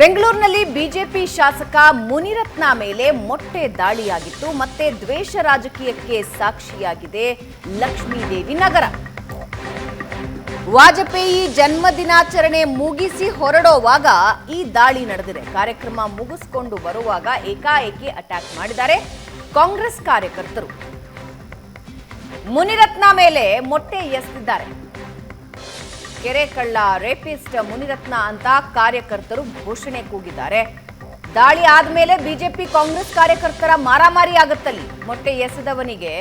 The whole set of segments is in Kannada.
ಬೆಂಗಳೂರಿನಲ್ಲಿ ಬಿಜೆಪಿ ಶಾಸಕ ಮುನಿರತ್ನ ಮೇಲೆ ಮೊಟ್ಟೆ ದಾಳಿಯಾಗಿತ್ತು. ಮತ್ತೆ ದ್ವೇಷ ರಾಜಕೀಯಕ್ಕೆ ಸಾಕ್ಷಿಯಾಗಿದೆ ಲಕ್ಷ್ಮೀದೇವಿ ನಗರ. ವಾಜಪೇಯಿ ಜನ್ಮದಿನಾಚರಣೆ ಮುಗಿಸಿ ಹೊರಡುವಾಗ ಈ ದಾಳಿ ನಡೆದಿದೆ. ಕಾರ್ಯಕ್ರಮ ಮುಗಿಸಿಕೊಂಡು ಬರುವಾಗ ಏಕಾಏಕಿ ಅಟ್ಯಾಕ್ ಮಾಡಿದ್ದಾರೆ ಕಾಂಗ್ರೆಸ್ ಕಾರ್ಯಕರ್ತರು. ಮುನಿರತ್ನ ಮೇಲೆ ಮೊಟ್ಟೆ ಎಸೆದಿದ್ದಾರೆ. ಕೆರೆ ಕಳ್ಳ, ರೇಪಿಸ್ಟ್ ಮುನಿರತ್ನ ಅಂತ ಕಾರ್ಯಕರ್ತರು ಘೋಷಣೆ ಕೂಗಿದ್ದಾರೆ. ದಾಳಿ ಆದ್ಮೇಲೆ ಬಿಜೆಪಿ ಕಾಂಗ್ರೆಸ್ ಕಾರ್ಯಕರ್ತರ ಮಾರಾಮಾರಿ ಆಗುತ್ತಲ್ಲಿ. ಮೊಟ್ಟೆ ಎಸೆದವನಿಗೆ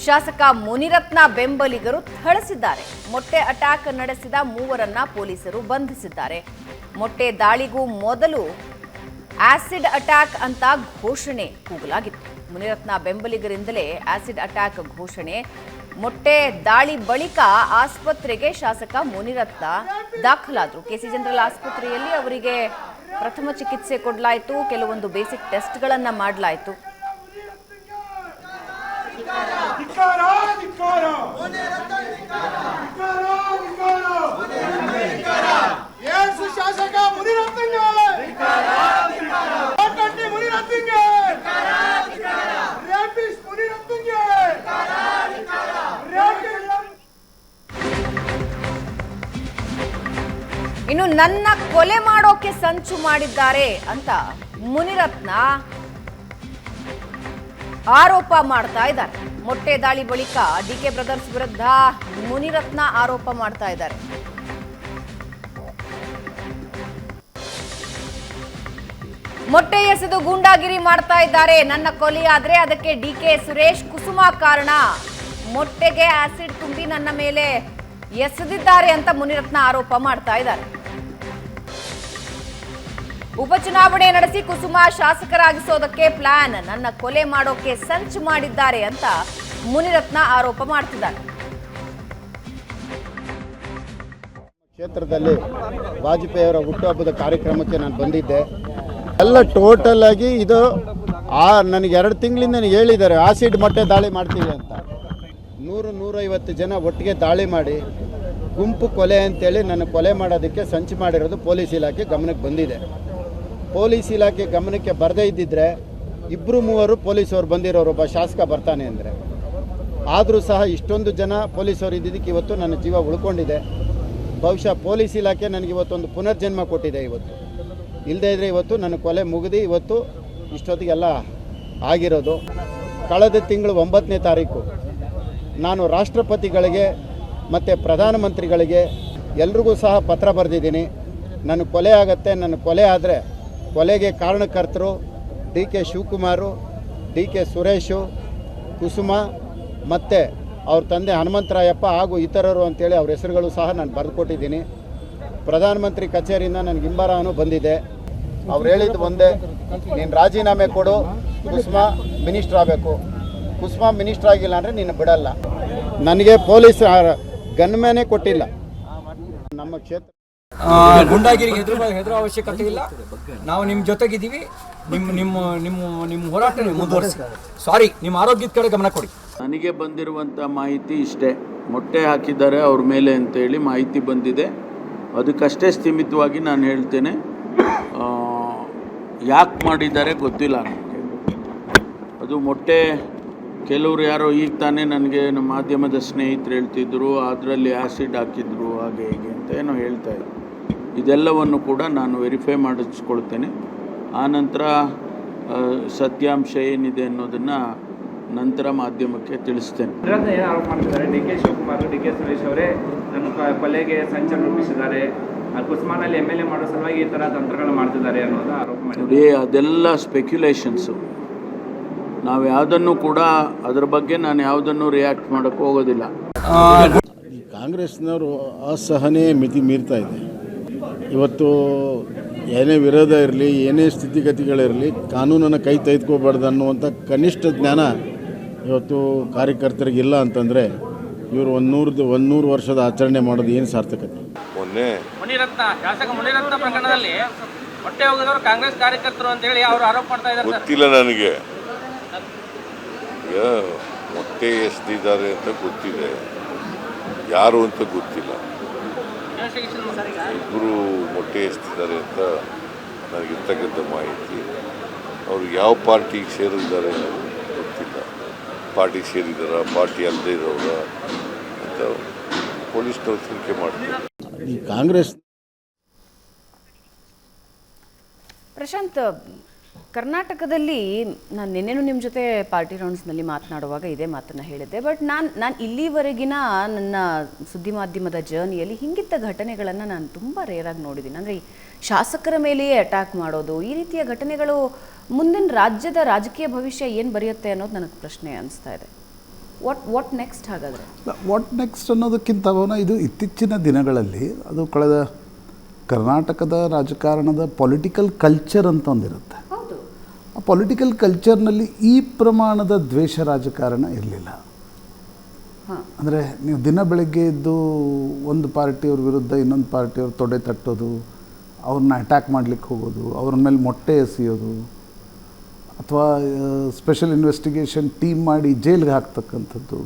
ಶಾಸಕ ಮುನಿರತ್ನ ಬೆಂಬಲಿಗರು ಥಳಿಸಿದ್ದಾರೆ. ಮೊಟ್ಟೆ ಅಟ್ಯಾಕ್ ನಡೆಸಿದ ಮೂವರನ್ನ ಪೊಲೀಸರು ಬಂಧಿಸಿದ್ದಾರೆ. ಮೊಟ್ಟೆ ದಾಳಿಗೂ ಮೊದಲು ಆಸಿಡ್ ಅಟ್ಯಾಕ್ ಅಂತ ಘೋಷಣೆ ಕೂಗಲಾಗಿತ್ತು. ಮುನಿರತ್ನ ಬೆಂಬಲಿಗರಿಂದಲೇ ಆಸಿಡ್ ಅಟ್ಯಾಕ್ ಘೋಷಣೆ. ಮೊಟ್ಟೆ ದಾಳಿ ಬಳಿಕ ಆಸ್ಪತ್ರೆಗೆ ಶಾಸಕ ಮುನಿರತ್ನ ದಾಖಲಾದರು. ಕೆಸಿ ಜನರಲ್ ಆಸ್ಪತ್ರೆಯಲ್ಲಿ ಅವರಿಗೆ ಪ್ರಥಮ ಚಿಕಿತ್ಸೆ ಕೊಡಲಾಯಿತು. ಕೆಲವೊಂದು ಬೇಸಿಕ್ ಟೆಸ್ಟ್ಗಳನ್ನ ಮಾಡಲಾಯಿತು. ಇನ್ನು ನನ್ನ ಕೊಲೆ ಮಾಡೋಕೆ ಸಂಚು ಮಾಡಿದ್ದಾರೆ ಅಂತ ಮುನಿರತ್ನ ಆರೋಪ ಮಾಡ್ತಾ ಇದ್ದಾರೆ. ಮೊಟ್ಟೆ ದಾಳಿ ಬಳಿಕ ಡಿಕೆ ಬ್ರದರ್ಸ್ ವಿರುದ್ಧ ಮುನಿರತ್ನ ಆರೋಪ ಮಾಡ್ತಾ ಇದ್ದಾರೆ. ಮೊಟ್ಟೆ ಎಸೆದು ಗೂಂಡಾಗಿರಿ ಮಾಡ್ತಾ ಇದ್ದಾರೆ. ನನ್ನ ಕೊಲೆಯಾದ್ರೆ ಅದಕ್ಕೆ ಡಿಕೆ ಸುರೇಶ್, ಕುಸುಮಾ ಕಾರಣ. ಮೊಟ್ಟೆಗೆ ಆಸಿಡ್ ತುಂಬಿ ನನ್ನ ಮೇಲೆ ಎಸೆದಿದ್ದಾರೆ ಅಂತ ಮುನಿರತ್ನ ಆರೋಪ ಮಾಡ್ತಾ ಇದ್ದಾರೆ. ಉಪಚುನಾವಣೆ ನಡೆಸಿ ಕುಸುಮಾ ಶಾಸಕರಾಗಿಸೋದಕ್ಕೆ ಪ್ಲಾನ್, ನನ್ನ ಕೊಲೆ ಮಾಡೋಕೆ ಸಂಚು ಮಾಡಿದ್ದಾರೆ ಅಂತ ಮುನಿರತ್ನ ಆರೋಪ ಮಾಡ್ತಿದ್ದಾರೆ. ಕ್ಷೇತ್ರದಲ್ಲಿ ವಾಜಪೇಯಿ ಅವರ ಹುಟ್ಟುಹಬ್ಬದ ಕಾರ್ಯಕ್ರಮಕ್ಕೆ ನಾನು ಬಂದಿದ್ದೆ. ಎಲ್ಲ ಟೋಟಲ್ ಆಗಿ ಇದು ನನಗೆ 2 ತಿಂಗಳಿಂದ ಹೇಳಿದ್ದಾರೆ ಆಸಿಡ್ ಮೊಟ್ಟೆ ದಾಳಿ ಮಾಡ್ತೀವಿ ಅಂತ. 100-150 ಜನ ಒಟ್ಟಿಗೆ ದಾಳಿ ಮಾಡಿ ಗುಂಪು ಕೊಲೆ ಅಂತೇಳಿ ನನ್ನ ಕೊಲೆ ಮಾಡೋದಕ್ಕೆ ಸಂಚು ಮಾಡಿರೋದು ಪೊಲೀಸ್ ಇಲಾಖೆ ಗಮನಕ್ಕೆ ಬಂದಿದೆ. ಪೊಲೀಸ್ ಇಲಾಖೆ ಗಮನಕ್ಕೆ ಬರದೇ ಇದ್ದಿದ್ರೆ 2-3 ಪೊಲೀಸವ್ರು ಬಂದಿರೋರು, ಒಬ್ಬ ಶಾಸಕ ಬರ್ತಾನೆ ಅಂದರೆ. ಆದರೂ ಸಹ ಇಷ್ಟೊಂದು ಜನ ಪೊಲೀಸವ್ರು ಇದ್ದಿದ್ದಕ್ಕೆ ಇವತ್ತು ನನ್ನ ಜೀವ ಉಳ್ಕೊಂಡಿದೆ. ಬಹುಶಃ ಪೊಲೀಸ್ ಇಲಾಖೆ ನನಗೆ ಇವತ್ತೊಂದು ಪುನರ್ಜನ್ಮ ಕೊಟ್ಟಿದೆ. ಇವತ್ತು ಇಲ್ಲದೇ ಇದ್ದರೆ ಇವತ್ತು ನನ್ನ ಕೊಲೆ ಮುಗಿದು ಇವತ್ತು ಇಷ್ಟೊತ್ತಿಗೆಲ್ಲ ಆಗಿರೋದು. ಕಳೆದ ತಿಂಗಳು 9ನೇ ತಾರೀಕು ನಾನು ರಾಷ್ಟ್ರಪತಿಗಳಿಗೆ ಮತ್ತು ಪ್ರಧಾನಮಂತ್ರಿಗಳಿಗೆ ಎಲ್ರಿಗೂ ಸಹ ಪತ್ರ ಬರೆದಿದ್ದೀನಿ. ನನ್ನ ಕೊಲೆ ಆಗತ್ತೆ, ನನ್ನ ಕೊಲೆ ಆದರೆ ಕೊಲೆಗೆ ಕಾರಣಕರ್ತರು ಡಿ.ಕೆ. ಶಿವಕುಮಾರು, ಡಿ.ಕೆ. ಸುರೇಶು, ಕುಸುಮಾ ಮತ್ತು ಅವ್ರ ತಂದೆ ಹನುಮಂತರಾಯಪ್ಪ ಹಾಗೂ ಇತರರು ಅಂತೇಳಿ ಅವ್ರ ಹೆಸರುಗಳು ಸಹ ನಾನು ಬರೆದು ಕೊಟ್ಟಿದ್ದೀನಿ. ಪ್ರಧಾನಮಂತ್ರಿ ಕಚೇರಿಯಿಂದ ನನಗೆ ಹಿಂಬರಹನೂ ಬಂದಿದೆ. ಅವ್ರು ಹೇಳಿದ್ದು ಒಂದೇ, ನೀನು ರಾಜೀನಾಮೆ ಕೊಡು, ಕುಸುಮಾ ಮಿನಿಸ್ಟ್ರ್ ಆಗಬೇಕು. ಕುಸುಮಾ ಮಿನಿಸ್ಟ್ರ್ ಆಗಿಲ್ಲ ಅಂದರೆ ನೀನು ಬಿಡಲ್ಲ. ನನಗೆ ಪೊಲೀಸ್ ಗನ್ಮ್ಯಾನೇ ಕೊಟ್ಟಿಲ್ಲ. ನಮ್ಮ ಕ್ಷೇತ್ರ ಗುಂಡಾಗಿರಿಗೆ ಹೆದರೋ ಅವಶ್ಯಕತೆ ಇಲ್ಲ. ನಾವು ನಿಮ್ಮ ಜೊತೆಗಿದ್ದೀವಿ. ನಿಮ್ಮ ಹೋರಾಟ ಮುಂದುವರಿಸಿ. ಸಾರಿ, ನಿಮ್ಮ ಆರೋಗ್ಯದ ಕಡೆ ಗಮನ ಕೊಡಿ. ನನಗೆ ಬಂದಿರುವಂಥ ಮಾಹಿತಿ ಇಷ್ಟೇ. ಮೊಟ್ಟೆ ಹಾಕಿದ್ದಾರೆ ಅವ್ರ ಮೇಲೆ ಅಂತೇಳಿ ಮಾಹಿತಿ ಬಂದಿದೆ. ಅದಕ್ಕಷ್ಟೇ ಸ್ಥೀಮಿತವಾಗಿ ನಾನು ಹೇಳ್ತೇನೆ. ಯಾಕೆ ಮಾಡಿದ್ದಾರೆ ಗೊತ್ತಿಲ್ಲ ನನಗೆ. ಅದು ಮೊಟ್ಟೆ ಕೆಲವರು ಯಾರೋ ಈಗ ತಾನೇ ನನಗೆ ನಮ್ಮ ಮಾಧ್ಯಮದ ಸ್ನೇಹಿತರು ಹೇಳ್ತಿದ್ರು, ಅದರಲ್ಲಿ ಆ್ಯಸಿಡ್ ಹಾಕಿದ್ರು ಹಾಗೆ ಹೀಗೆ ಅಂತ ಏನೋ ಹೇಳ್ತಾಯಿದ್ರು. ಇದೆಲ್ಲವನ್ನು ಕೂಡ ನಾನು ವೆರಿಫೈ ಮಾಡಿಸ್ಕೊಳ್ತೇನೆ. ಆನಂತರ ಸತ್ಯಾಂಶ ಏನಿದೆ ಅನ್ನೋದನ್ನು ನಂತರ ಮಾಧ್ಯಮಕ್ಕೆ ತಿಳಿಸ್ತೇನೆ. ಏನು ಆರೋಪ ಮಾಡ್ತಿದ್ದಾರೆ ಡಿ.ಕೆ. ಶಿವಕುಮಾರ್, ಡಿ.ಕೆ. ಸುರೇಶ್ ಅವರೇ ನನ್ನ ಕೊಲೆಗೆ ಸಂಚನ್ನು ರೂಪಿಸಿದ್ದಾರೆ, ಕುಸ್ಮಾನಲ್ಲಿ MLA ಮಾಡೋ ಸಲುವಾಗಿ ಈ ಥರ ತಂತ್ರಗಳು ಮಾಡ್ತಿದ್ದಾರೆ ಅನ್ನೋದು ಆರೋಪ ಮಾಡಿದ್ದಾರೆ. ಅದೆಲ್ಲ ಸ್ಪೆಕ್ಯುಲೇಷನ್ಸು. ನಾವು ಯಾವುದನ್ನು ಕೂಡ ಅದರ ಬಗ್ಗೆ ನಾನು ಯಾವುದನ್ನು ರಿಯಾಕ್ಟ್ ಮಾಡೋಕ್ಕೆ ಹೋಗೋದಿಲ್ಲ. ಕಾಂಗ್ರೆಸ್ನವರು ಅಸಹನೆ ಮಿತಿ ಮೀರ್ತಾ ಇದೆ. ಇವತ್ತು ಏನೇ ವಿರೋಧ ಇರಲಿ, ಏನೇ ಸ್ಥಿತಿಗತಿಗಳಿರಲಿ, ಕಾನೂನನ್ನು ಕೈ ತೆಗೆದುಕೋಬಾರ್ದು ಅನ್ನುವಂಥ ಕನಿಷ್ಠ ಜ್ಞಾನ ಇವತ್ತು ಕಾರ್ಯಕರ್ತರಿಗಿಲ್ಲ ಅಂತಂದರೆ ಇವರು 100 ವರ್ಷದ ಆಚರಣೆ ಮಾಡೋದು ಏನು ಸಾರ್ಥಕತೆ? ಶಾಸಕ ಮುನಿರತ್ನ ಪ್ರಕರಣದಲ್ಲಿ ಹೊಟ್ಟೆ ಹೋಗಿದವರು ಕಾಂಗ್ರೆಸ್ ಕಾರ್ಯಕರ್ತರು ಅಂತ ಹೇಳಿ ಅವರು ಆರೋಪ ಮಾಡ್ತಾ ಇದ್ದಾರೆ. ಗೊತ್ತಿಲ್ಲ ನನಗೆ. ಮೊಟ್ಟೆ ಎಸೆದಿದ್ದಾರೆ ಅಂತ ಗೊತ್ತಿದೆ, ಯಾರು ಅಂತ ಗೊತ್ತಿಲ್ಲ. ಇಬ್ಬರು ಮೊಟ್ಟೆ ಎಸೆದಿದ್ದಾರೆ ಅಂತ ನನಗಿರ್ತಕ್ಕಂಥ ಮಾಹಿತಿ. ಅವರು ಯಾವ ಪಾರ್ಟಿಗೆ ಸೇರಿದ್ದಾರೆ ಅನ್ನೋದು ಗೊತ್ತಿಲ್ಲ. ಪಾರ್ಟಿಗೆ ಸೇರಿದಾರ, ಪಾರ್ಟಿ ಅಲ್ಲದೆ ಇರೋರ ಅಂತ ಪೊಲೀಸ್ನವ್ರು ತನಿಖೆ ಮಾಡ್ತಾರೆ. ಈ ಕಾಂಗ್ರೆಸ್ ಪ್ರಶಾಂತ್, ಕರ್ನಾಟಕದಲ್ಲಿ ನಾನು ನಿನ್ನೆನೂ ನಿಮ್ಮ ಜೊತೆ ಪಾರ್ಟಿ ರೌಂಡ್ಸ್ನಲ್ಲಿ ಮಾತನಾಡುವಾಗ ಇದೇ ಮಾತನ್ನು ಹೇಳಿದ್ದೆ. ಬಟ್ ನಾನು ಇಲ್ಲಿವರೆಗಿನ ನನ್ನ ಸುದ್ದಿ ಮಾಧ್ಯಮದ ಜರ್ನಿಯಲ್ಲಿ ಹಿಂಗಿದ್ದ ಘಟನೆಗಳನ್ನು ನಾನು ತುಂಬ ರೇರಾಗಿ ನೋಡಿದ್ದೀನಿ. ಅಂದರೆ ಶಾಸಕರ ಮೇಲೆಯೇ ಅಟ್ಯಾಕ್ ಮಾಡೋದು, ಈ ರೀತಿಯ ಘಟನೆಗಳು ಮುಂದಿನ ರಾಜ್ಯದ ರಾಜಕೀಯ ಭವಿಷ್ಯ ಏನು ಬರೆಯುತ್ತೆ ಅನ್ನೋದು ನನಗೆ ಪ್ರಶ್ನೆ ಅನಿಸ್ತಾ ಇದೆ. ವಾಟ್ ನೆಕ್ಸ್ಟ್ ಹಾಗಾದರೆ? ವಾಟ್ ನೆಕ್ಸ್ಟ್ ಅನ್ನೋದಕ್ಕಿಂತ ಇದು ಇತ್ತೀಚಿನ ದಿನಗಳಲ್ಲಿ ಅದು ಕಳೆದ ಕರ್ನಾಟಕದ ರಾಜಕಾರಣದ ಪೊಲಿಟಿಕಲ್ ಕಲ್ಚರ್ ಅಂತ ಒಂದಿರುತ್ತೆ. ಆ ಪೊಲಿಟಿಕಲ್ ಕಲ್ಚರ್ನಲ್ಲಿ ಈ ಪ್ರಮಾಣದ ದ್ವೇಷ ರಾಜಕಾರಣ ಇರಲಿಲ್ಲ. ಅಂದರೆ ನೀವು ದಿನ ಬೆಳಗ್ಗೆ ಇದ್ದು ಒಂದು ಪಾರ್ಟಿಯವ್ರ ವಿರುದ್ಧ ಇನ್ನೊಂದು ಪಾರ್ಟಿಯವ್ರು ತೊಡೆ ತಟ್ಟೋದು, ಅವ್ರನ್ನ ಅಟ್ಯಾಕ್ ಮಾಡಲಿಕ್ಕೆ ಹೋಗೋದು, ಅವ್ರ ಮೇಲೆ ಮೊಟ್ಟೆ ಎಸೆಯೋದು, ಅಥವಾ ಸ್ಪೆಷಲ್ ಇನ್ವೆಸ್ಟಿಗೇಷನ್ ಟೀಮ್ ಮಾಡಿ ಜೈಲಿಗೆ ಹಾಕ್ತಕ್ಕಂಥದ್ದು,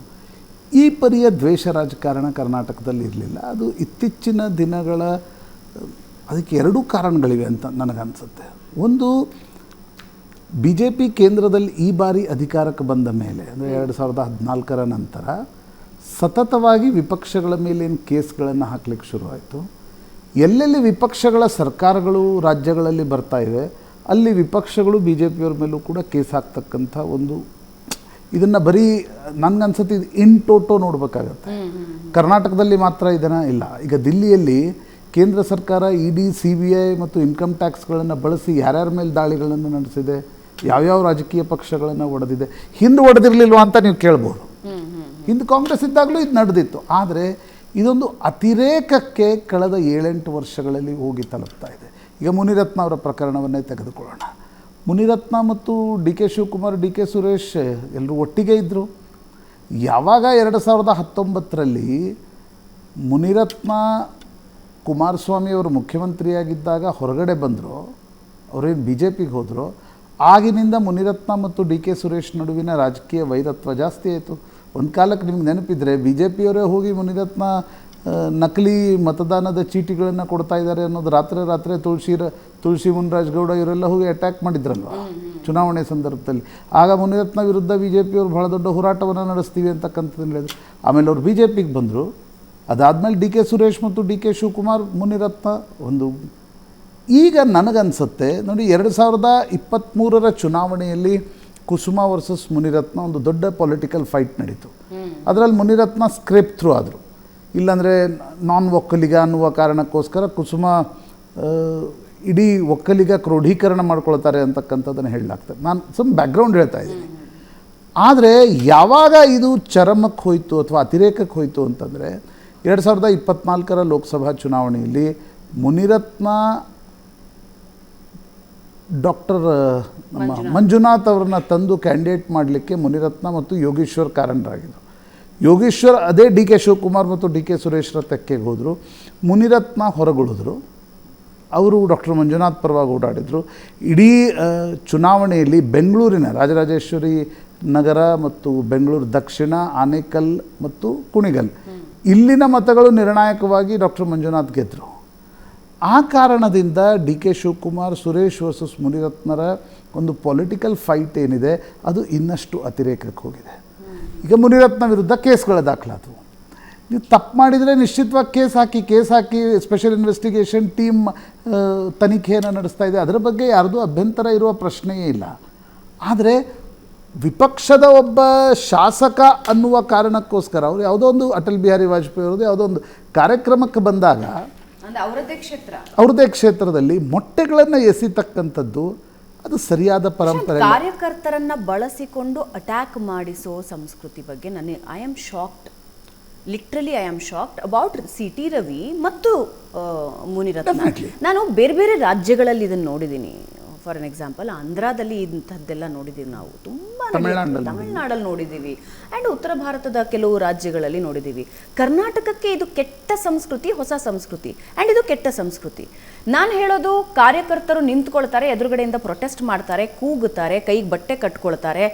ಈ ಪರಿಯ ದ್ವೇಷ ರಾಜಕಾರಣ ಕರ್ನಾಟಕದಲ್ಲಿ ಇರಲಿಲ್ಲ. ಅದು ಇತ್ತೀಚಿನ ದಿನಗಳ ಅದಕ್ಕೆ ಎರಡೂ ಕಾರಣಗಳಿವೆ ಅಂತ ನನಗನ್ಸುತ್ತೆ. ಒಂದು, ಬಿ ಜೆ ಪಿ ಕೇಂದ್ರದಲ್ಲಿ ಈ ಬಾರಿ ಅಧಿಕಾರಕ್ಕೆ ಬಂದ ಮೇಲೆ ಅಂದರೆ 2014 ನಂತರ ಸತತವಾಗಿ ವಿಪಕ್ಷಗಳ ಮೇಲೇನು ಕೇಸ್ಗಳನ್ನು ಹಾಕಲಿಕ್ಕೆ ಶುರುವಾಯಿತು. ಎಲ್ಲೆಲ್ಲಿ ವಿಪಕ್ಷಗಳ ಸರ್ಕಾರಗಳು ರಾಜ್ಯಗಳಲ್ಲಿ ಬರ್ತಾ ಇವೆ ಅಲ್ಲಿ ವಿಪಕ್ಷಗಳು ಬಿ ಜೆ ಪಿಯವ್ರ ಮೇಲೂ ಕೂಡ ಕೇಸ್ ಹಾಕ್ತಕ್ಕಂಥ ಒಂದು ಇದನ್ನು ಬರೀ ನನಗನ್ಸುತ್ತೆ ಇದು ಇನ್ ಟೋಟೋ ನೋಡಬೇಕಾಗತ್ತೆ. ಕರ್ನಾಟಕದಲ್ಲಿ ಮಾತ್ರ ಇದನ್ನು ಇಲ್ಲ. ಈಗ ದಿಲ್ಲಿಯಲ್ಲಿ ಕೇಂದ್ರ ಸರ್ಕಾರ ಇಡಿ, CBI ಮತ್ತು ಇನ್ಕಮ್ ಟ್ಯಾಕ್ಸ್ಗಳನ್ನು ಬಳಸಿ ಯಾರ್ಯಾರ ಮೇಲೆ ದಾಳಿಗಳನ್ನು ನಡೆಸಿದೆ, ಯಾವ್ಯಾವ ರಾಜಕೀಯ ಪಕ್ಷಗಳನ್ನು ಒಡೆದಿದೆ. ಹಿಂದೆ ಒಡೆದಿರಲಿಲ್ವ ಅಂತ ನೀವು ಕೇಳ್ಬೋದು. ಹಿಂದೆ ಕಾಂಗ್ರೆಸ್ ಇದ್ದಾಗಲೂ ಇದು ನಡೆದಿತ್ತು. ಆದರೆ ಇದೊಂದು ಅತಿರೇಕಕ್ಕೆ ಕಳೆದ 7-8 ವರ್ಷಗಳಲ್ಲಿ ಹೋಗಿ ತಲುಪ್ತಾ ಇದೆ. ಈಗ ಮುನಿರತ್ನ ಅವರ ಪ್ರಕರಣವನ್ನೇ ತೆಗೆದುಕೊಳ್ಳೋಣ. ಮುನಿರತ್ನ ಮತ್ತು D K Shivakumar, D K Suresh ಎಲ್ಲರೂ ಒಟ್ಟಿಗೆ ಇದ್ದರು. ಯಾವಾಗ 2019ರಲ್ಲಿ ಮುನಿರತ್ನ ಕುಮಾರಸ್ವಾಮಿ ಅವರು ಮುಖ್ಯಮಂತ್ರಿಯಾಗಿದ್ದಾಗ ಹೊರಗಡೆ ಬಂದರು, ಅವರೇನು ಬಿ ಜೆ ಪಿಗೆ ಹೋದರು, ಆಗಿನಿಂದ ಮುನಿರತ್ನ ಮತ್ತು ಡಿ ಕೆ ಸುರೇಶ್ ನಡುವಿನ ರಾಜಕೀಯ ವೈರತ್ವ ಜಾಸ್ತಿ ಆಯಿತು. ಒಂದು ಕಾಲಕ್ಕೆ ನಿಮ್ಗೆ ನೆನಪಿದ್ರೆ ಬಿ ಜೆ ಪಿಯವರೇ ಹೋಗಿ ಮುನಿರತ್ನ ನಕಲಿ ಮತದಾನದ ಚೀಟಿಗಳನ್ನು ಕೊಡ್ತಾ ಇದ್ದಾರೆ ಅನ್ನೋದು ರಾತ್ರಿ ತುಳಸಿ ಮುನ್ರಾಜ್ ಗೌಡ ಇವರೆಲ್ಲ ಹೋಗಿ ಅಟ್ಯಾಕ್ ಮಾಡಿದ್ರಲ್ವ ಚುನಾವಣೆ ಸಂದರ್ಭದಲ್ಲಿ. ಆಗ ಮುನಿರತ್ನ ವಿರುದ್ಧ ಬಿ ಜೆ ಪಿಯವರು ಬಹಳ ದೊಡ್ಡ ಹೋರಾಟವನ್ನು ನಡೆಸ್ತೀವಿ ಅಂತಕ್ಕಂಥದ್ದನ್ನು ಹೇಳಿದ್ರು. ಆಮೇಲೆ ಅವ್ರು ಬಿ ಜೆ ಪಿಗೆ ಬಂದರು. ಅದಾದಮೇಲೆ ಡಿ ಕೆ ಸುರೇಶ್ ಮತ್ತು ಡಿ ಕೆ ಶಿವಕುಮಾರ್, ಮುನಿರತ್ನ ಒಂದು. ಈಗ ನನಗನ್ಸುತ್ತೆ ನೋಡಿ, 2023ರ ಚುನಾವಣೆಯಲ್ಲಿ ಕುಸುಮಾ ವರ್ಸಸ್ ಮುನಿರತ್ನ ಒಂದು ದೊಡ್ಡ ಪೊಲಿಟಿಕಲ್ ಫೈಟ್ ನಡೀತು. ಅದರಲ್ಲಿ ಮುನಿರತ್ನ ಸ್ಕ್ರೇಪ್ ಥ್ರೂ ಆದರು. ಇಲ್ಲಾಂದರೆ ನಾನ್ ಒಕ್ಕಲಿಗ ಅನ್ನುವ ಕಾರಣಕ್ಕೋಸ್ಕರ ಕುಸುಮಾ ಇಡೀ ಒಕ್ಕಲಿಗ ಕ್ರೋಢೀಕರಣ ಮಾಡ್ಕೊಳ್ತಾರೆ ಅಂತಕ್ಕಂಥದ್ದನ್ನು ಹೇಳಲಾಗ್ತದೆ. ನಾನು ಸ್ವಲ್ಪ ಬ್ಯಾಕ್ಗ್ರೌಂಡ್ ಹೇಳ್ತಾ ಇದ್ದೀನಿ. ಆದರೆ ಯಾವಾಗ ಇದು ಚರಮಕ್ಕೆ ಹೋಯಿತು ಅಥವಾ ಅತಿರೇಕಕ್ಕೆ ಹೋಯಿತು ಅಂತಂದರೆ 2024ರ ಲೋಕಸಭಾ ಚುನಾವಣೆಯಲ್ಲಿ ಮುನಿರತ್ನ ಡಾಕ್ಟರ್ ಮಂಜುನಾಥ್ ಅವ್ರನ್ನ ತಂದು ಕ್ಯಾಂಡಿಡೇಟ್ ಮಾಡಲಿಕ್ಕೆ ಮುನಿರತ್ನ ಮತ್ತು ಯೋಗೇಶ್ವರ್ ಕಾರಣರಾಗಿದ್ದರು. ಯೋಗೇಶ್ವರ್ ಅದೇ ಡಿ ಕೆ ಶಿವಕುಮಾರ್ ಮತ್ತು ಡಿ ಕೆ ಸುರೇಶ್ರ ತೆಕ್ಕೆಗೆ ಹೋದರು. ಮುನಿರತ್ನ ಹೊರಗುಳಿದ್ರು. ಅವರು ಡಾಕ್ಟರ್ ಮಂಜುನಾಥ್ ಪರವಾಗಿ ಓಡಾಡಿದರು. ಇಡೀ ಚುನಾವಣೆಯಲ್ಲಿ ಬೆಂಗಳೂರಿನ ರಾಜರಾಜೇಶ್ವರಿ ನಗರ ಮತ್ತು ಬೆಂಗಳೂರು ದಕ್ಷಿಣ, ಆನೇಕಲ್ ಮತ್ತು ಕುಣಿಗಲ್ ಇಲ್ಲಿನ ಮತಗಳು ನಿರ್ಣಾಯಕವಾಗಿ ಡಾಕ್ಟರ್ ಮಂಜುನಾಥ್ ಗೆದ್ದರು. ಆ ಕಾರಣದಿಂದ ಡಿ ಕೆ ಶಿವಕುಮಾರ್, ಸುರೇಶ್ ವರ್ಸಸ್ ಮುನಿರತ್ನರ ಒಂದು ಪೊಲಿಟಿಕಲ್ ಫೈಟ್ ಏನಿದೆ ಅದು ಇನ್ನಷ್ಟು ಅತಿರೇಕಕ್ಕೆ ಹೋಗಿದೆ. ಈಗ ಮುನಿರತ್ನ ವಿರುದ್ಧ ಕೇಸ್ಗಳು ದಾಖಲಾದವು. ನೀವು ತಪ್ಪು ಮಾಡಿದರೆ ನಿಶ್ಚಿತವಾಗಿ ಕೇಸ್ ಹಾಕಿ ಸ್ಪೆಷಲ್ ಇನ್ವೆಸ್ಟಿಗೇಷನ್ ಟೀಮ್ ತನಿಖೆಯನ್ನು ನಡೆಸ್ತಾ ಇದೆ. ಅದರ ಬಗ್ಗೆ ಯಾರ್ದು ಅಭ್ಯಂತರ ಇರುವ ಪ್ರಶ್ನೆಯೇ ಇಲ್ಲ. ಆದರೆ ವಿಪಕ್ಷದ ಒಬ್ಬ ಶಾಸಕ ಅನ್ನುವ ಕಾರಣಕ್ಕೋಸ್ಕರ ಅವರು ಯಾವುದೋ ಒಂದು ಅಟಲ್ ಬಿಹಾರಿ ವಾಜಪೇಯಿ ಅವರದ್ದು ಯಾವುದೋ ಒಂದು ಕಾರ್ಯಕ್ರಮಕ್ಕೆ ಬಂದಾಗ ಅವ್ರದ್ದೇ ಕ್ಷೇತ್ರದಲ್ಲಿ ಮೊಟ್ಟೆಗಳನ್ನು ಎಸಿತಕ್ಕಂಥದ್ದು ಅದು ಸರಿಯಾದ ಪರಂಪರೆ. ಕಾರ್ಯಕರ್ತರನ್ನ ಬಳಸಿಕೊಂಡು ಅಟ್ಯಾಕ್ ಮಾಡಿಸೋ ಸಂಸ್ಕೃತಿ ಬಗ್ಗೆ ನನಗೆ I am shocked about CT. Ravi ಮತ್ತು ಮುನಿರತ್ನ. ನಾನು ಬೇರೆ ರಾಜ್ಯಗಳಲ್ಲಿ ಇದನ್ನು ನೋಡಿದ್ದೀನಿ. ಫಾರ್ ಎನ್ ಎಕ್ಸಾಂಪಲ್ ಆಂಧ್ರದಲ್ಲಿ ಇಂಥದ್ದೆಲ್ಲ ನೋಡಿದ್ದೀವಿ ನಾವು, ತುಂಬ ತಮಿಳ್ನಾಡಲ್ಲಿ ನೋಡಿದ್ದೀವಿ, ಆ್ಯಂಡ್ ಉತ್ತರ ಭಾರತದ ಕೆಲವು ರಾಜ್ಯಗಳಲ್ಲಿ ನೋಡಿದ್ದೀವಿ. ಕರ್ನಾಟಕಕ್ಕೆ ಇದು ಕೆಟ್ಟ ಸಂಸ್ಕೃತಿ, ಹೊಸ ಸಂಸ್ಕೃತಿ, ಆ್ಯಂಡ್ ಇದು ಕೆಟ್ಟ ಸಂಸ್ಕೃತಿ. ನಾನು ಹೇಳೋದು, ಕಾರ್ಯಕರ್ತರು ನಿಂತ್ಕೊಳ್ತಾರೆ, ಎದುರುಗಡೆಯಿಂದ ಪ್ರೊಟೆಸ್ಟ್ ಮಾಡ್ತಾರೆ, ಕೂಗುತ್ತಾರೆ, ಕೈಗೆ ಬಟ್ಟೆ ಕಟ್ಕೊಳ್ತಾರೆ,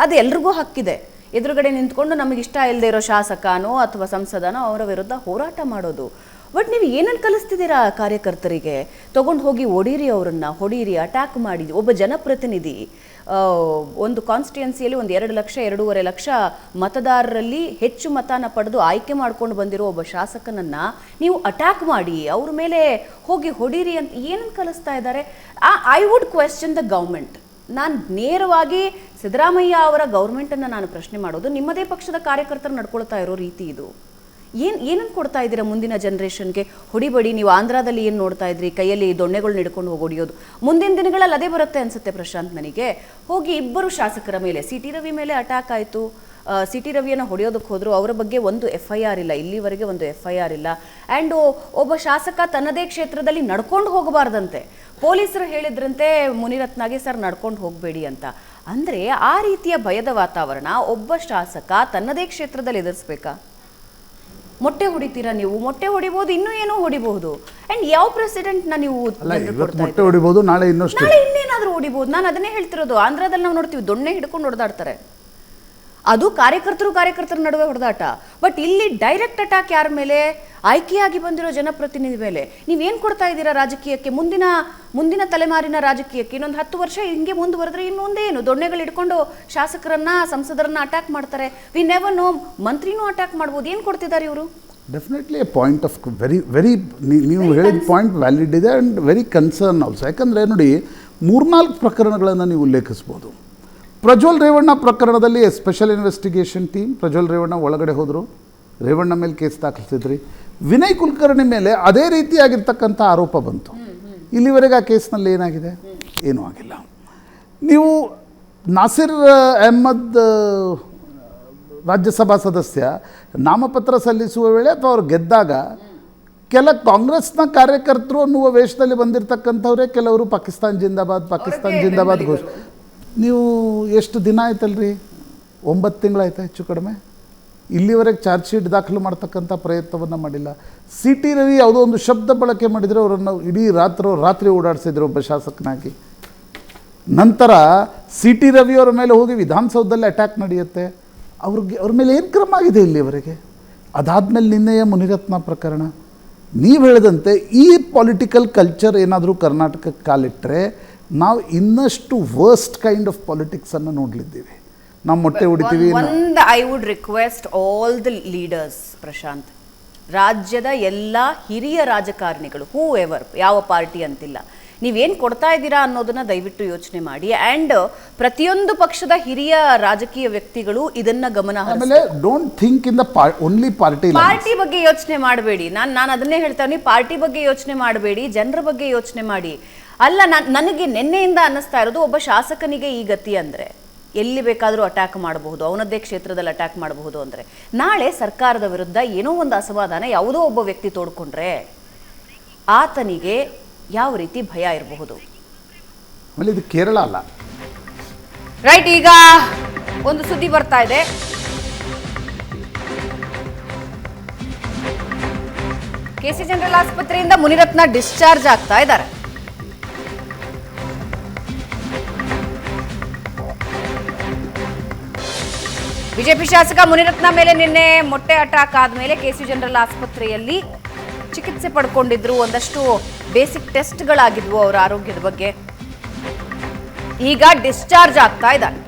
ಅದು ಎಲ್ರಿಗೂ ಹಕ್ಕಿದೆ. ಎದುರುಗಡೆ ನಿಂತ್ಕೊಂಡು ನಮಗಿಷ್ಟ ಇಲ್ಲದೆ ಇರೋ ಶಾಸಕನೋ ಅಥವಾ ಸಂಸದನೋ ಅವರ ವಿರುದ್ಧ ಹೋರಾಟ ಮಾಡೋದು. ಬಟ್ ನೀವು ಏನನ್ನು ಕಲಿಸ್ತಿದ್ದೀರಾ ಕಾರ್ಯಕರ್ತರಿಗೆ? ತಗೊಂಡು ಹೋಗಿ ಹೊಡೀರಿ, ಅವರನ್ನು ಹೊಡೀರಿ, ಅಟ್ಯಾಕ್ ಮಾಡಿ. ಒಬ್ಬ ಜನಪ್ರತಿನಿಧಿ ಒಂದು ಕಾನ್ಸ್ಟಿಟ್ಯೂನ್ಸಿಯಲ್ಲಿ ಒಂದು 2 ಲಕ್ಷ 2.5 ಲಕ್ಷ ಮತದಾರರಲ್ಲಿ ಹೆಚ್ಚು ಮತನ ಪಡೆದು ಆಯ್ಕೆ ಮಾಡ್ಕೊಂಡು ಬಂದಿರೋ ಒಬ್ಬ ಶಾಸಕನನ್ನ ನೀವು ಅಟ್ಯಾಕ್ ಮಾಡಿ, ಅವ್ರ ಮೇಲೆ ಹೋಗಿ ಹೊಡೀರಿ ಅಂತ ಏನನ್ನು ಕಲಿಸ್ತಾ ಇದ್ದಾರೆ? I would question the government. ನಾನು ನೇರವಾಗಿ ಸಿದ್ದರಾಮಯ್ಯ ಅವರ ಗೌರ್ಮೆಂಟನ್ನು ನಾನು ಪ್ರಶ್ನೆ ಮಾಡೋದು, ನಿಮ್ಮದೇ ಪಕ್ಷದ ಕಾರ್ಯಕರ್ತರು ನಡ್ಕೊಳ್ತಾ ಇರೋ ರೀತಿ ಇದು. ಏನನ್ನು ಕೊಡ್ತಾ ಇದ್ದೀರಾ ಮುಂದಿನ ಜನ್ರೇಷನ್ಗೆ? ಹೊಡಿಬೇಡಿ, ನೀವು ಆಂಧ್ರದಲ್ಲಿ ಏನು ನೋಡ್ತಾ ಇದ್ರಿ, ಕೈಯಲ್ಲಿ ದೊಣ್ಣೆಗಳು ಹಿಡ್ಕೊಂಡು ಹೋಗಿ ಹೊಡಿಯೋದು. ಮುಂದಿನ ದಿನಗಳಲ್ಲಿ ಅದೇ ಬರುತ್ತೆ ಅನ್ಸುತ್ತೆ ಪ್ರಶಾಂತ್ ನನಗೆ. ಹೋಗಿ 2 ಶಾಸಕರ ಮೇಲೆ, ಸಿ ಟಿ ರವಿ ಮೇಲೆ ಅಟ್ಯಾಕ್ ಆಯಿತು. ಸಿ ಟಿ ರವಿಯನ್ನು ಹೊಡೆಯೋದಕ್ಕೆ ಹೋದರು, ಅವರ ಬಗ್ಗೆ ಒಂದು FIR ಇಲ್ಲ, ಇಲ್ಲಿವರೆಗೆ ಒಂದು FIR ಇಲ್ಲ. ಆ್ಯಂಡ್ ಒಬ್ಬ ಶಾಸಕ ತನ್ನದೇ ಕ್ಷೇತ್ರದಲ್ಲಿ ನಡ್ಕೊಂಡು ಹೋಗಬಾರ್ದಂತೆ. ಪೊಲೀಸರು ಹೇಳಿದ್ರಂತೆ ಮುನಿರತ್ನಗೆ, ಸರ್ ನಡ್ಕೊಂಡು ಹೋಗಬೇಡಿ ಅಂತ. ಅಂದರೆ ಆ ರೀತಿಯ ಭಯದ ವಾತಾವರಣ ಒಬ್ಬ ಶಾಸಕ ತನ್ನದೇ ಕ್ಷೇತ್ರದಲ್ಲಿ ಎದುರಿಸ್ಬೇಕಾ? ಮೊಟ್ಟೆ ಹೊಡಿತೀರಾ ನೀವು? ಮೊಟ್ಟೆ ಹೊಡಿಬಹುದು, ಇನ್ನೂ ಏನೋ ಹೊಡಿಬಹುದು. ಅಂಡ್ ಯಾವ ಪ್ರೆಸಿಡೆಂಟ್ನ ನೀವು ಮೊಟ್ಟೆ ಹೊಡಿಬಹುದು, ನಾಳೆ ಇನ್ನೇನಾದ್ರೂ ಹೊಡಿಬಹುದು. ನಾನು ಅದನ್ನೇ ಹೇಳ್ತಿರೋದು. ಆಂಧ್ರದಲ್ಲಿ ನಾವು ನೋಡ್ತೀವಿ, ದೊಣ್ಣೆ ಹಿಡ್ಕೊಂಡು ಹೊಡೆದಾಡ್ತಾರೆ. ಅದು ಕಾರ್ಯಕರ್ತರು ನಡುವೆ ಹೊಡೆದಾಟ. ಬಟ್ ಇಲ್ಲಿ ಡೈರೆಕ್ಟ್ ಅಟ್ಯಾಕ್ ಯಾರ ಮೇಲೆ? ಆಯ್ಕೆಯಾಗಿ ಬಂದಿರೋ ಜನಪ್ರತಿನಿಧಿ ಮೇಲೆ. ನೀವೇನು ಕೊಡ್ತಾ ಇದ್ದೀರಾ ರಾಜಕೀಯಕ್ಕೆ? ಮುಂದಿನ ತಲೆಮಾರಿನ ರಾಜಕೀಯಕ್ಕೆ ಇನ್ನೊಂದು 10 ವರ್ಷ ಹಿಂಗೆ ಮುಂದುವರೆದ್ರೆ ಇನ್ನೊಂದೇನು? ದೊಣ್ಣೆಗಳು ಹಿಡ್ಕೊಂಡು ಶಾಸಕರನ್ನ, ಸಂಸದರನ್ನ ಅಟ್ಯಾಕ್ ಮಾಡ್ತಾರೆ. ವಿ ನೆವರ್ ನೋ, ಮಂತ್ರಿನೂ ಅಟ್ಯಾಕ್ ಮಾಡ್ಬೋದು. ಏನು ಕೊಡ್ತಿದ್ದಾರೆ ಇವರು? Definitely A point of very ನೀವು ಹೇಳಿದ ಪಾಯಿಂಟ್ ವ್ಯಾಲಿಡ್ ಇದೆ ಆ್ಯಂಡ್ ವೆರಿ ಕನ್ಸರ್ನ್ ಆಲ್ಸೋ. ಯಾಕಂದರೆ ನೋಡಿ, 3-4 ಪ್ರಕರಣಗಳನ್ನು ನೀವು ಉಲ್ಲೇಖಿಸ್ಬೋದು. ಪ್ರಜ್ವಲ್ ರೇವಣ್ಣ ಪ್ರಕರಣದಲ್ಲಿ special investigation team Prajwal Revanna ಒಳಗಡೆ ಹೋದರು, ರೇವಣ್ಣ ಮೇಲೆ ಕೇಸ್ ದಾಖಲಿಸಿದ್ರಿ. ವಿನಯ್ ಕುಲಕರ್ಣಿ ಮೇಲೆ ಅದೇ ರೀತಿಯಾಗಿರ್ತಕ್ಕಂಥ ಆರೋಪ ಬಂತು. ಇಲ್ಲಿವರೆಗೆ ಆ ಕೇಸ್ನಲ್ಲಿ ಏನಾಗಿದೆ? ಏನೂ ಆಗಿಲ್ಲ. ನೀವು ನಾಸಿರ್ ಅಹ್ಮದ್ ರಾಜ್ಯಸಭಾ ಸದಸ್ಯ ನಾಮಪತ್ರ ಸಲ್ಲಿಸುವ ವೇಳೆ ಅಥವಾ ಅವ್ರು ಗೆದ್ದಾಗ ಕೆಲ ಕಾಂಗ್ರೆಸ್ನ ಕಾರ್ಯಕರ್ತರು ಅನ್ನುವ ವೇಷದಲ್ಲಿ ಬಂದಿರತಕ್ಕಂಥವ್ರೆ ಕೆಲವರು ಪಾಕಿಸ್ತಾನ್ ಜಿಂದಾಬಾದ್ ನೀವು ಎಷ್ಟು ದಿನ ಆಯ್ತಲ್ರಿ? 9 ತಿಂಗಳಾಯ್ತಾ ಹೆಚ್ಚು ಕಡಿಮೆ. ಇಲ್ಲಿವರೆಗೆ ಚಾರ್ಜ್ ಶೀಟ್ ದಾಖಲು ಮಾಡ್ತಕ್ಕಂಥ ಪ್ರಯತ್ನವನ್ನು ಮಾಡಿಲ್ಲ. ಸಿ ಟಿ ರವಿ ಯಾವುದೋ ಒಂದು ಶಬ್ದ ಬಳಕೆ ಮಾಡಿದರೆ ಅವರನ್ನು ಇಡೀ ರಾತ್ರಿ ಓಡಾಡಿಸಿದ್ರು ಒಬ್ಬ ಶಾಸಕನಾಗಿ. ನಂತರ ಸಿ ಟಿ ರವಿಯವರ ಮೇಲೆ ಹೋಗಿ ವಿಧಾನಸೌಧದಲ್ಲಿ ಅಟ್ಯಾಕ್ ನಡೆಯುತ್ತೆ. ಅವ್ರ ಮೇಲೆ ಏನು ಕ್ರಮ ಆಗಿದೆ ಇಲ್ಲಿವರೆಗೆ? ಅದಾದಮೇಲೆ ನಿನ್ನೆಯ ಮುನಿರತ್ನ ಪ್ರಕರಣ. ನೀವು ಹೇಳಿದಂತೆ ಈ ಪೊಲಿಟಿಕಲ್ ಕಲ್ಚರ್ ಏನಾದರೂ ಕರ್ನಾಟಕಕ್ಕೆ ಕಾಲಿಟ್ಟರೆ ನಾವು ಇನ್ನಷ್ಟು ವರ್ಸ್ಟ್ ಕೈಂಡ್ ಆಫ್ ಪಾಲಿಟಿಕ್ಸನ್ನು ನೋಡಲಿದ್ದೀವಿ. ನಾವು ಮೊಟ್ಟೆ ಹೊಡಿತೀವಿ. I would request all the leaders Prashant, ರಾಜ್ಯದ ಎಲ್ಲ ಹಿರಿಯ ರಾಜಕಾರಣಿಗಳು, ಹೂ ಎವರ್, ಯಾವ ಪಾರ್ಟಿ ಅಂತಿಲ್ಲ, ನೀವೇನು ಕೊಡ್ತಾ ಇದ್ದೀರಾ ಅನ್ನೋದನ್ನ ದಯವಿಟ್ಟು ಯೋಚನೆ ಮಾಡಿ. ಆ್ಯಂಡ್ ಪ್ರತಿಯೊಂದು ಪಕ್ಷದ ಹಿರಿಯ ರಾಜಕೀಯ ವ್ಯಕ್ತಿಗಳು ಇದನ್ನ ಗಮನ ಹರಿಸಿ. Don't think in the only party ಬಗ್ಗೆ ಯೋಚನೆ ಮಾಡಬೇಡಿ. ನಾನು ಅದನ್ನೇ ಹೇಳ್ತಾನೆ, ಪಾರ್ಟಿ ಬಗ್ಗೆ ಯೋಚನೆ ಮಾಡಬೇಡಿ, ಜನರ ಬಗ್ಗೆ ಯೋಚನೆ ಮಾಡಿ. ಅಲ್ಲ, ನನಗೆ ನಿನ್ನೆಯಿಂದ ಅನ್ನಿಸ್ತಾ ಇರೋದು, ಒಬ್ಬ ಶಾಸಕನಿಗೆ ಈ ಗತಿ ಅಂದರೆ ಎಲ್ಲಿ ಬೇಕಾದರೂ ಅಟ್ಯಾಕ್ ಮಾಡಬಹುದು, ಅವನದ್ದೇ ಕ್ಷೇತ್ರದಲ್ಲಿ ಅಟ್ಯಾಕ್ ಮಾಡಬಹುದು. ಅಂದರೆ ನಾಳೆ ಸರ್ಕಾರದ ವಿರುದ್ಧ ಏನೋ ಒಂದು ಅಸಮಾಧಾನ ಯಾವುದೋ ಒಬ್ಬ ವ್ಯಕ್ತಿ ತೋಡ್ಕೊಂಡ್ರೆ ಆತನಿಗೆ ಯಾವ ರೀತಿ ಭಯ ಇರಬಹುದು? ಇದು ಕೇರಳ ಅಲ್ಲ, ರೈಟ್? ಈಗ ಒಂದು ಸುದ್ದಿ ಬರ್ತಾ ಇದೆ. KC ಜನರಲ್ ಆಸ್ಪತ್ರೆಯಿಂದ ಮುನಿರತ್ನ ಡಿಸ್ಚಾರ್ಜ್ ಆಗ್ತಾ ಇದ್ದಾರೆ. ಬಿಜೆಪಿ ಶಾಸಕ ಮುನಿರತ್ನ ಮೇಲೆ ನಿನ್ನೆ ಮೊಟ್ಟೆ ಅಟ್ಯಾಕ್ ಆದ್ಮೇಲೆ KC ಜನರಲ್ ಆಸ್ಪತ್ರೆಯಲ್ಲಿ ಚಿಕಿತ್ಸೆ ಪಡ್ಕೊಂಡಿದ್ರು. ಒಂದಷ್ಟು ಬೇಸಿಕ್ ಟೆಸ್ಟ್ಗಳಾಗಿದ್ವು ಅವರ ಆರೋಗ್ಯದ ಬಗ್ಗೆ. ಈಗ ಡಿಸ್ಚಾರ್ಜ್ ಆಗ್ತಾ ಇದ್ದಾರೆ.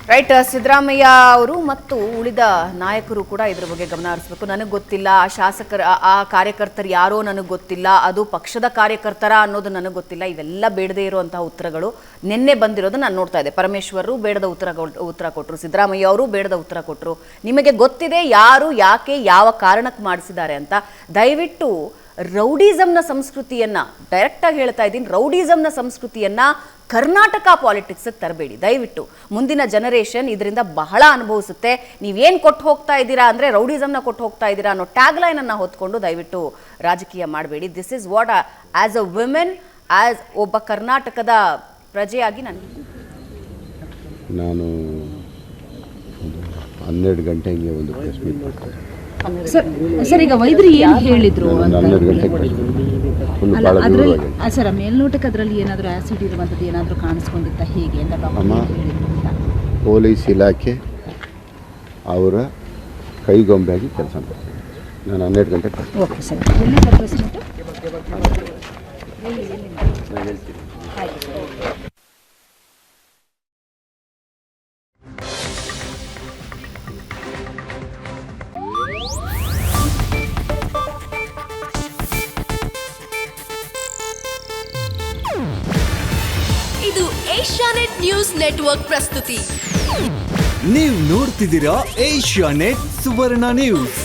ರೈಟ್, ಸಿದ್ದರಾಮಯ್ಯ ಅವರು ಮತ್ತು ಉಳಿದ ನಾಯಕರು ಕೂಡ ಇದ್ರ ಬಗ್ಗೆ ಗಮನ ಹರಿಸಬೇಕು. ನನಗೆ ಗೊತ್ತಿಲ್ಲ, ಆ ಶಾಸಕರ ಆ ಕಾರ್ಯಕರ್ತರು ಯಾರೋ ನನಗೆ ಗೊತ್ತಿಲ್ಲ, ಅದು ಪಕ್ಷದ ಕಾರ್ಯಕರ್ತರ ಅನ್ನೋದು ನನಗೆ ಗೊತ್ತಿಲ್ಲ. ಇವೆಲ್ಲ ಬೇಡದೇ ಇರುವಂತಹ ಉತ್ತರಗಳು ನಿನ್ನೆ ಬಂದಿರೋದು ನಾನು ನೋಡ್ತಾ ಇದ್ದೆ. ಪರಮೇಶ್ವರರು ಬೇಡದ ಉತ್ತರ ಕೊಟ್ಟರು, ಸಿದ್ದರಾಮಯ್ಯ ಅವರು ಬೇಡದ ಉತ್ತರ ಕೊಟ್ಟರು. ನಿಮಗೆ ಗೊತ್ತಿದೆ ಯಾರು, ಯಾಕೆ, ಯಾವ ಕಾರಣಕ್ಕೆ ಮಾಡಿಸಿದ್ದಾರೆ ಅಂತ. ದಯವಿಟ್ಟು ರೌಡಿಸಮ್ನ ಸಂಸ್ಕೃತಿಯನ್ನ, ಡೈರೆಕ್ಟಾಗಿ ಹೇಳ್ತಾ ಇದ್ದೀನಿ, ರೌಡಿಸಮ್ನ ಸಂಸ್ಕೃತಿಯನ್ನ ಕರ್ನಾಟಕ ಪಾಲಿಟಿಕ್ಸ್ಗೆ ತರಬೇಡಿ ದಯವಿಟ್ಟು. ಮುಂದಿನ ಜನರೇಷನ್ ಇದರಿಂದ ಬಹಳ ಅನುಭವಿಸುತ್ತೆ. ನೀವೇನು ಕೊಟ್ಟು ಹೋಗ್ತಾ ಇದ್ದೀರಾ ಅಂದರೆ ರೌಡಿಸಮ್ನ ಕೊಟ್ಟು ಹೋಗ್ತಾ ಇದ್ದೀರಾ ಅನ್ನೋ ಟ್ಯಾಗ್ಲೈನನ್ನು ಹೊತ್ಕೊಂಡು ದಯವಿಟ್ಟು ರಾಜಕೀಯ ಮಾಡಬೇಡಿ. This is what as a women, as ಒಬ್ಬ ಕರ್ನಾಟಕದ ಪ್ರಜೆಯಾಗಿ ನಾನು 12 ಗಂಟೆಗೆ ಒಂದು ಪ್ರೆಸ್ ಮೀಟ್ ಮಾಡ್ತಾರೆ. ಸರ್ ಈಗ ವೈದ್ಯರು ಏನು ಹೇಳಿದ್ರು ಅಂತ 12 ಗಂಟೆಗೆ ಫುಲ್ ಅಲ್ಲ ಭಾಳ ಅದರಲ್ಲಿ ದೂರವಾಗಿ ಸರ್ ಮೇಲ್ನೋಟಕ್ಕೆ ಅದರಲ್ಲಿ ಏನಾದರೂ ಆ್ಯಸಿಡ್ ಇರುವಂಥದ್ದು ಏನಾದರೂ ಕಾಣಿಸ್ಕೊಂಡಿತ್ತ ಹೇಗೆ ಅಂತ ಅಮ್ಮ ಡಾಕ್ಟರ್ ಹೇಳಿದ್ರು ಅಂತ ಪೊಲೀಸ್ ಇಲಾಖೆ ಅವರ ಕೈಗೊಂಬೆಯಾಗಿ ಕೆಲಸ ಮಾಡ್ತೀನಿ. ನಾನು 12 ಗಂಟೆಗೆ ಬರ್ತೀನಿ. ಓಕೆ ಸರ್ ಎಲ್ಲಿ ಸರ್ ಪ್ರೆಸ್ ಮೀಟ್? ನಾನು ಹೇಳ್ತೀನಿ. ಆಯ್ತು ಸರ್ ಓಕೆ. ಇದು ಏಷ್ಯಾನೆಟ್ ನ್ಯೂಸ್ ನೆಟ್ವರ್ಕ್ ಪ್ರಸ್ತುತಿ. ನೀವು ನೋಡ್ತಿದ್ದೀರಾ ಏಷ್ಯಾನೆಟ್ ಸುವರ್ಣ ನ್ಯೂಸ್.